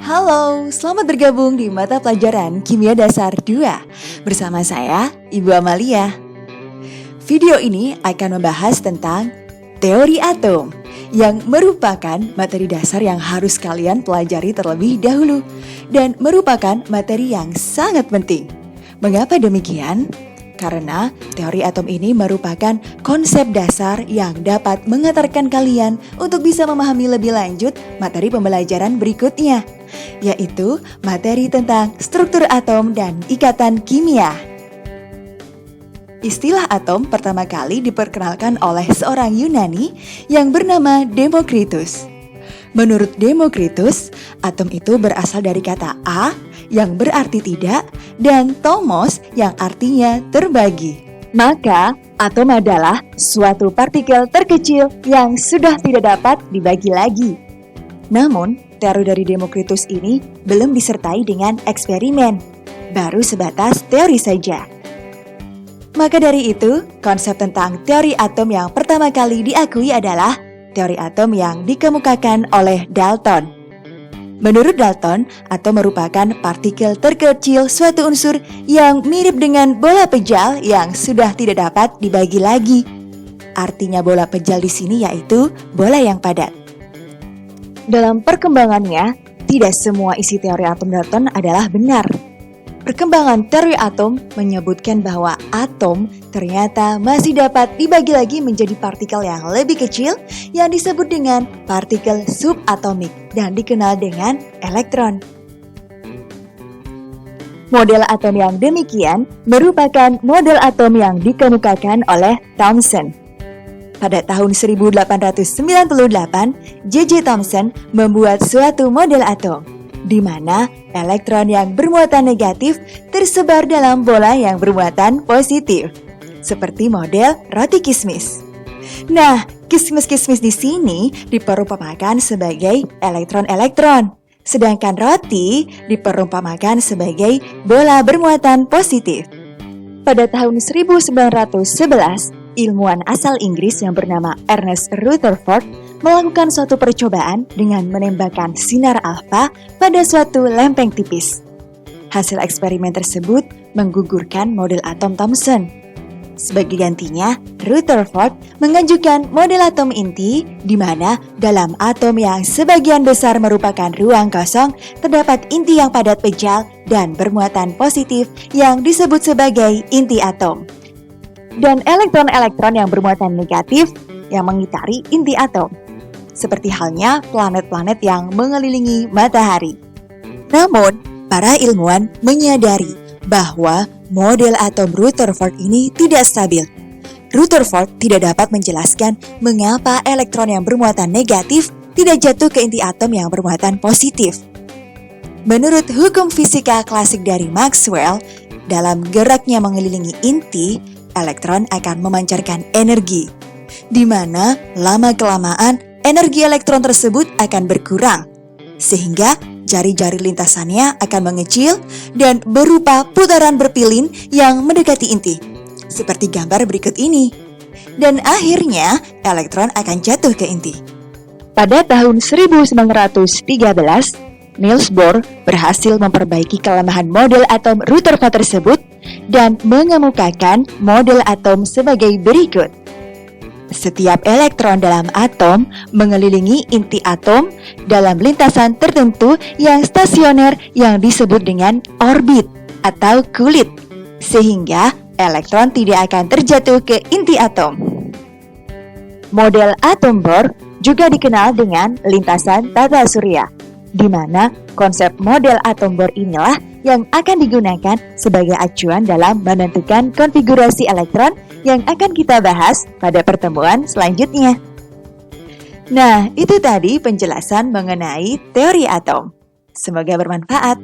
Halo, selamat bergabung di mata pelajaran Kimia Dasar 2 bersama saya, Ibu Amalia. Video ini akan membahas tentang teori atom yang merupakan materi dasar yang harus kalian pelajari terlebih dahulu dan merupakan materi yang sangat penting. Mengapa demikian? Karena teori atom ini merupakan konsep dasar yang dapat mengantarkan kalian untuk bisa memahami lebih lanjut materi pembelajaran berikutnya, yaitu materi tentang struktur atom dan ikatan kimia. Istilah atom pertama kali diperkenalkan oleh seorang Yunani yang bernama Demokritus. Menurut Demokritus, atom itu berasal dari kata a yang berarti tidak dan tomos yang artinya terbagi. Maka, atom adalah suatu partikel terkecil yang sudah tidak dapat dibagi lagi. Namun, teori dari Demokritus ini belum disertai dengan eksperimen, baru sebatas teori saja. Maka dari itu, konsep tentang teori atom yang pertama kali diakui adalah teori atom yang dikemukakan oleh Dalton. Menurut Dalton, atom merupakan partikel terkecil suatu unsur yang mirip dengan bola pejal yang sudah tidak dapat dibagi lagi. Artinya bola pejal di sini yaitu bola yang padat. Dalam perkembangannya, tidak semua isi teori atom Dalton adalah benar. Perkembangan teori atom menyebutkan bahwa atom ternyata masih dapat dibagi lagi menjadi partikel yang lebih kecil yang disebut dengan partikel subatomik dan dikenal dengan elektron. Model atom yang demikian merupakan model atom yang dikemukakan oleh Thomson. Pada tahun 1898, J.J. Thomson membuat suatu model atom, di mana elektron yang bermuatan negatif tersebar dalam bola yang bermuatan positif, seperti model roti kismis. Nah, kismis-kismis di sini diperumpamakan sebagai elektron-elektron, sedangkan roti diperumpamakan sebagai bola bermuatan positif. Pada tahun 1911, ilmuwan asal Inggris yang bernama Ernest Rutherford melakukan suatu percobaan dengan menembakkan sinar alfa pada suatu lempeng tipis. Hasil eksperimen tersebut menggugurkan model atom Thomson. Sebagai gantinya, Rutherford mengajukan model atom inti di mana dalam atom yang sebagian besar merupakan ruang kosong terdapat inti yang padat pejal dan bermuatan positif yang disebut sebagai inti atom. Dan elektron-elektron yang bermuatan negatif yang mengitari inti atom, seperti halnya planet-planet yang mengelilingi matahari. Namun, para ilmuwan menyadari bahwa model atom Rutherford ini tidak stabil. Rutherford tidak dapat menjelaskan mengapa elektron yang bermuatan negatif tidak jatuh ke inti atom yang bermuatan positif. Menurut hukum fisika klasik dari Maxwell, dalam geraknya mengelilingi inti, elektron akan memancarkan energi, di mana lama-kelamaan energi elektron tersebut akan berkurang, sehingga jari-jari lintasannya akan mengecil dan berupa putaran berpilin yang mendekati inti, seperti gambar berikut ini. Dan akhirnya, elektron akan jatuh ke inti. Pada tahun 1913, Niels Bohr berhasil memperbaiki kelemahan model atom Rutherford tersebut dan mengemukakan model atom sebagai berikut. Setiap elektron dalam atom mengelilingi inti atom dalam lintasan tertentu yang stasioner yang disebut dengan orbit atau kulit, sehingga elektron tidak akan terjatuh ke inti atom. Model atom Bohr juga dikenal dengan lintasan tata surya, di mana konsep model atom Bohr inilah yang akan digunakan sebagai acuan dalam menentukan konfigurasi elektron yang akan kita bahas pada pertemuan selanjutnya. Nah, itu tadi penjelasan mengenai teori atom. Semoga bermanfaat.